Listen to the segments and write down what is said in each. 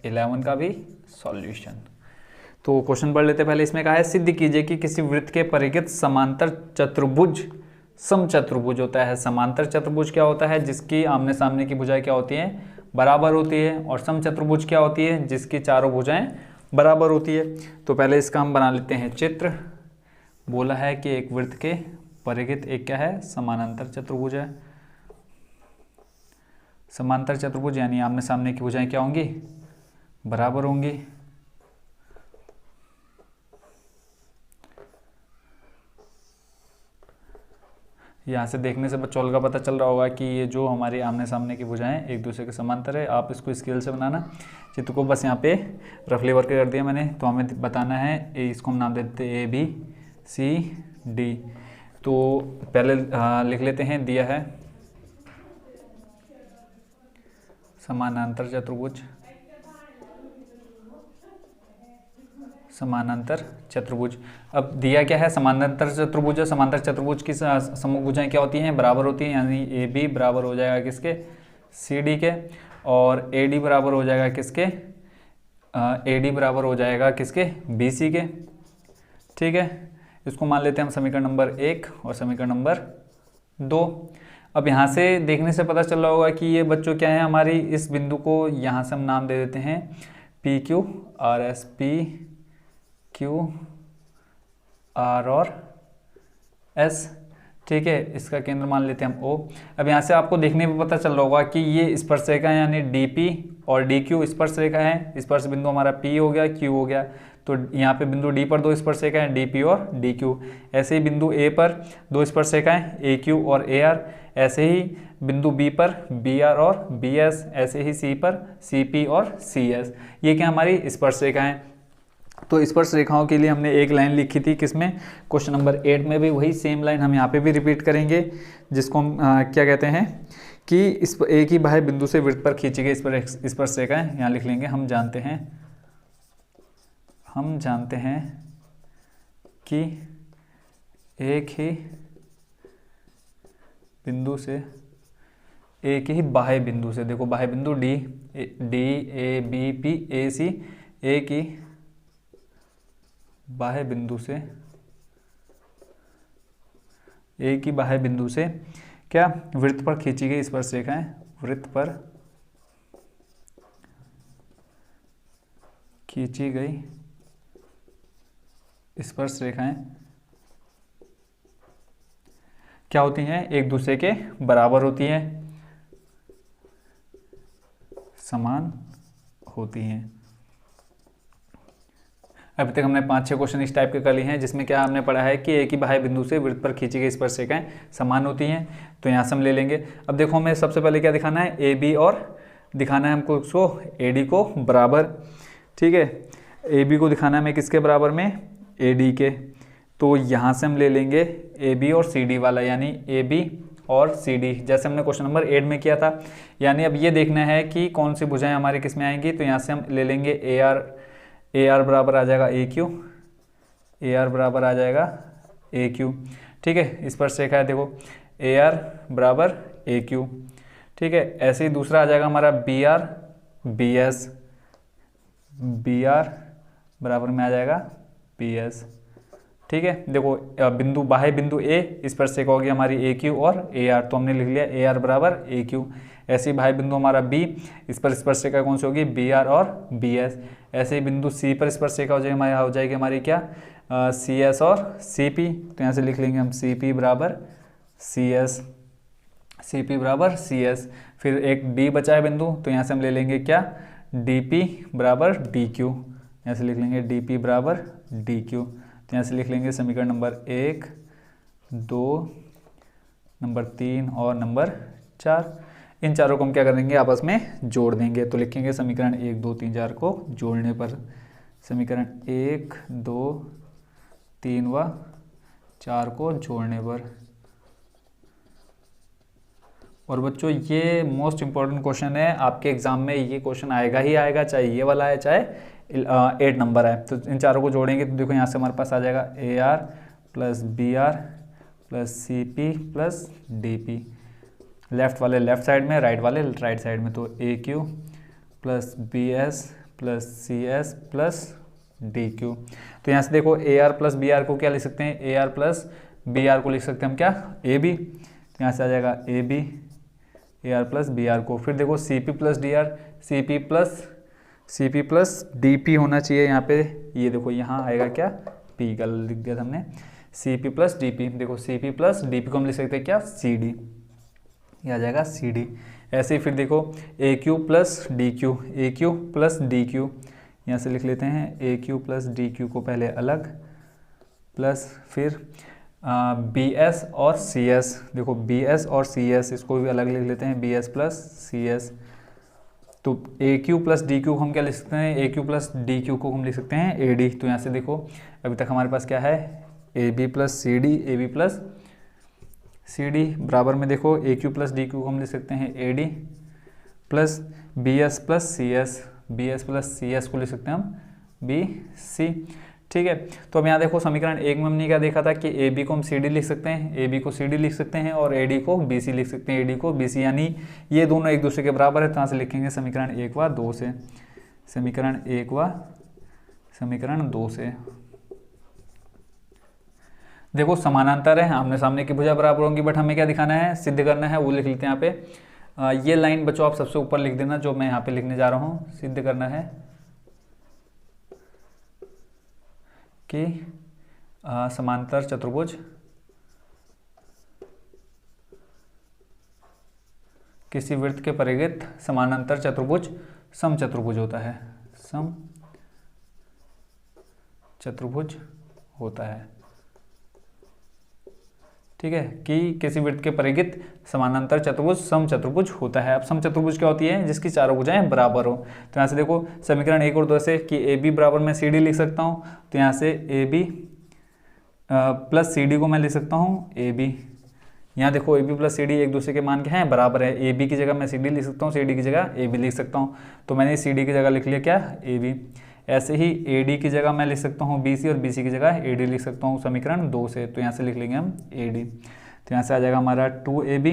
11 का भी सॉल्यूशन। तो क्वेश्चन पढ़ लेते पहले। इसमें कहा है सिद्ध कीजिए कि किसी वृत्त के परिघित समांतर चतुर्भुज समचतुर्भुज होता है। समांतर चतुर्भुज क्या होता है? जिसकी आमने सामने की भुजाएं क्या होती हैं? बराबर होती है। और समचतुर्भुज क्या होती है? जिसकी चारों भुजाएं बराबर होती है। तो पहले इसका हम बना लेते हैं चित्र। बोला है कि एक वृत्त के परिघित एक क्या है? समानांतर चतुर्भुज है। समांतर चतुर्भुज यानी आमने सामने की भुजाएं क्या होंगी? बराबर होंगी। यहाँ से देखने से बच्चों का पता चल रहा होगा कि ये जो हमारी आमने सामने की भुजाएं एक दूसरे के समांतर है। आप इसको स्केल से बनाना चित्र को, बस यहाँ पे रफली वर्क कर दिया मैंने। तो हमें बताना है, इसको हम नाम देते हैं ABCD। तो पहले लिख लेते हैं, दिया है समानांतर चतुर्भुज, समानांतर चतुर्भुज। अब दिया क्या है? समानांतर चतुर्भुज है। समांतर चतुर्भुज की सम्मुख भुजाएं क्या होती हैं? बराबर होती हैं। यानी AB बराबर हो जाएगा किसके? CD के। और AD बराबर हो जाएगा किसके? AD बराबर हो जाएगा किसके? BC के। ठीक है, इसको मान लेते हैं हम समीकरण नंबर 1 और समीकरण नंबर 2। अब यहाँ से देखने से पता चल रहा होगा कि ये बच्चों क्या है हमारी, इस बिंदु को यहाँ से हम नाम दे देते हैं PQRS, PQR और S। ठीक है, इसका केंद्र मान लेते हैं हम O। अब यहाँ से आपको देखने में पता चल रहा होगा कि ये स्पर्शरेखा है, यानी DP और DQ स्पर्शरेखा है। स्पर्श बिंदु हमारा P हो गया, Q हो गया। तो यहाँ पे बिंदु D पर दो स्पर्शरेखा है, DP और DQ। ऐसे ही बिंदु A पर दो स्पर्शरेखा है, AQ और AR। ऐसे ही बिंदु B पर BR और BS। ऐसे ही C पर CP और CS। ये क्या हमारी स्पर्शरेखा है। तो स्पर्श रेखाओं के लिए हमने एक लाइन लिखी थी, किसमें? क्वेश्चन नंबर 8 में भी वही सेम लाइन हम यहाँ पे भी रिपीट करेंगे, जिसको हम क्या कहते हैं कि इस एक ही बाह्य बिंदु से वृत्त पर खींची गई स्पर्श रेखा है। यहाँ लिख लेंगे, हम जानते हैं कि एक ही बिंदु से, एक ही बाह्य बिंदु से, देखो बाह्य बिंदु D A B P A C, एक ही बाह्य बिंदु से, एक ही बाह्य बिंदु से क्या वृत्त पर खींची गई स्पर्श रेखाएं, वृत्त पर खींची गई स्पर्श रेखाएं क्या होती हैं? एक दूसरे के बराबर होती हैं, समान होती हैं। अभी तक हमने 5-6 क्वेश्चन इस टाइप के कर लिए हैं, जिसमें क्या हमने पढ़ा है कि एक ही बाह्य बिंदु से वृत्त पर खींची गई स्पर्श रेखाएं समान होती हैं। तो यहाँ से हम ले लेंगे। अब देखो हमें सबसे पहले क्या दिखाना है? AB और दिखाना है हमको उसको AD को बराबर। ठीक है, AB को दिखाना है हमें किसके बराबर में? AD के। तो यहाँ से हम ले लेंगे AB और CD वाला, यानी AB और CD, जैसे हमने क्वेश्चन नंबर 8 में किया था। यानी अब ये देखना है कि कौन सी भुजाएं हमारे किस में आएंगी। तो यहाँ से हम ले लेंगे AR बराबर आ जाएगा AQ, AR बराबर आ जाएगा AQ। ठीक है, स्पर्श रेखा है, देखो AR बराबर AQ। ठीक है, ऐसे ही दूसरा आ जाएगा हमारा BR BS, BR बराबर में आ जाएगा BS। ठीक है, देखो बिंदु बाह्य बिंदु A स्पर्श रेखा होगी हमारी AQ और AR, तो हमने लिख लिया AR बराबर AQ। ऐसे ही बाह्य बिंदु हमारा B, इस पर स्पर्श रेखा कौन सी होगी? BR और BS। ऐसे ही बिंदु C पर स्पर्श रेखा हो जाएगी हमारी क्या? CS और CP। तो यहाँ से लिख लेंगे हम CP बराबर CS, CP बराबर CS। फिर एक D बचा है बिंदु, तो यहाँ से हम ले लेंगे क्या? DP बराबर DQ। यहाँ से लिख लेंगे DP बराबर DQ। तो यहाँ से लिख लेंगे समीकरण नंबर 1, 2, नंबर 3 और नंबर 4। इन चारों को हम क्या करेंगे? आपस में जोड़ देंगे। तो लिखेंगे समीकरण 1, 2, 3, 4 को जोड़ने पर, समीकरण 1, 2, 3 व 4 को जोड़ने पर। और बच्चों ये मोस्ट इम्पॉर्टेंट क्वेश्चन है, आपके एग्जाम में ये क्वेश्चन आएगा ही आएगा, चाहे ये वाला है चाहे 8 नंबर है। तो इन चारों को जोड़ेंगे तो देखो यहाँ से हमारे पास आ जाएगा AR plus BR plus CP plus DP, left वाले लेफ्ट साइड में, राइट वाले राइट साइड में। तो AQ plus BS plus C S plus D Q. तो यहाँ से देखो A R plus B R को क्या लिख सकते हैं, A R plus B R को लिख सकते हैं हम क्या, ए बी। तो यहाँ से आ जाएगा A B A R plus B R को। फिर देखो C P plus D R, C P plus D P होना चाहिए यहाँ पे, ये देखो यहाँ आएगा क्या, पी का लिख दिया था हमने, C P plus D P. देखो C P plus D P को हम लिख सकते हैं क्या, सी डी, ये आ जाएगा सी डी। ऐसे ही फिर देखो A Q plus D Q, A Q plus D Q, यहाँ से लिख लेते हैं A Q plus D Q को पहले अलग, प्लस फिर बी एस और सी एस। देखो बी एस और सी एस, इसको भी अलग लिख लेते हैं, B S plus C S. तो A Q plus D Q को हम क्या लिख सकते हैं, A Q plus D Q को हम लिख सकते हैं ए डी। तो यहाँ से देखो अभी तक हमारे पास क्या है, A B plus C D, A B plus C D बराबर में देखो A Q plus D Q को हम लिख सकते हैं A D, plus B S plus C S, B S plus C S को लिख सकते हैं हम बी सी। ठीक है, तो अब यहाँ देखो समीकरण एक में हमने क्या देखा था कि ए बी को हम सी डी लिख सकते हैं, ए बी को सी डी लिख सकते हैं और ए डी को बी सी लिख सकते हैं, ए डी को बी सी, यानी ये दोनों एक दूसरे के बराबर है। तो यहाँ से लिखेंगे समीकरण एक व दो से, समीकरण एक व समीकरण दो से। देखो समानांतर है, आमने सामने की भुजा बराबर होंगी, बट हमें क्या दिखाना है, सिद्ध करना है, वो लिख लेते हैं यहाँ पे। ये लाइन बच्चों आप सबसे ऊपर लिख देना जो मैं यहाँ पे लिखने जा रहा हूँ, सिद्ध करना है कि समांतर चतुर्भुज किसी वृत्त के परिवृत्त समानांतर चतुर्भुज सम चतुर्भुज होता है, सम चतुर्भुज होता है। ठीक है, कि किसी वृत्त के परिवृत्त समानांतर चतुर्भुज सम चतुर्भुज होता है। अब सम चतुर्भुज क्या होती है, जिसकी चारों भुजाएं बराबर हो। तो यहाँ से देखो समीकरण एक और दो से कि ए बी बराबर मैं सी डी लिख सकता हूँ, तो यहाँ से A B plus C D को मैं लिख सकता हूँ ए बी। यहाँ देखो A B plus C D एक दूसरे के मान के हैं, बराबर है, ए बी की जगह मैं सी डी लिख सकता हूँ, सी डी की जगह ए बी लिख सकता हूँ। तो मैंने सी डी की जगह लिख लिया क्या, ए बी। ऐसे ही ए डी की जगह मैं लिख सकता हूँ बी सी और बी सी की जगह ए डी लिख सकता हूँ समीकरण दो से। तो यहाँ से लिख लेंगे हम ए डी। तो यहाँ से आ जाएगा हमारा टू ए बी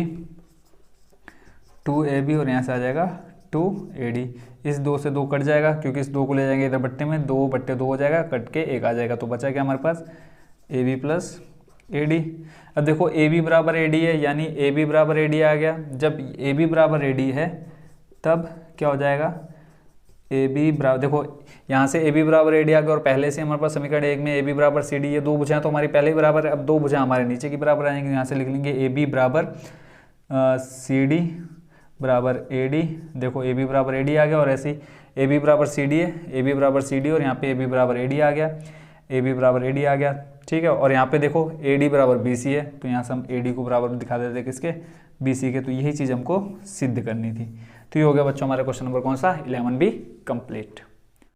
और यहाँ से आ जाएगा टू ए डी। इस दो से दो कट जाएगा क्योंकि इस दो को ले जाएंगे इधर बट्टे में, दो बट्टे दो हो जाएगा, कट के एक आ जाएगा। तो बचा क्या हमारे पास, A B plus A D. अब देखो ए बी बराबर ए डी है, यानी ए बी बराबर ए डी आ गया। जब ए बी बराबर ए डी है तब क्या हो जाएगा, ए बी बराबर, देखो यहाँ से ए बी बराबर ए डी आ गया और पहले से हमारे पास समीकरण एक में ए बी बराबर सी डी, ये दो भुजाएं तो हमारी पहले ही बराबर है। अब दो भुजाएं हमारे नीचे की बराबर आएंगे, यहाँ से लिख लेंगे ए बी बराबर सी डी बराबर ए डी। देखो ए बी बराबर ए डी आ गया और ऐसे ही ए बी बराबर सी डी है, ए बी बराबर सी डी और यहाँ पे ए बी बराबर ए डी आ गया, ए बी बराबर ए डी आ गया। ठीक है, और यहाँ पे देखो ए डी बराबर बी सी है, तो यहाँ से हम ए डी को बराबर दिखा देते हैं किसके, बी सी के। तो यही चीज़ हमको सिद्ध करनी थी। तो ये हो गया बच्चों हमारा क्वेश्चन नंबर कौन सा, 11B कंप्लीट।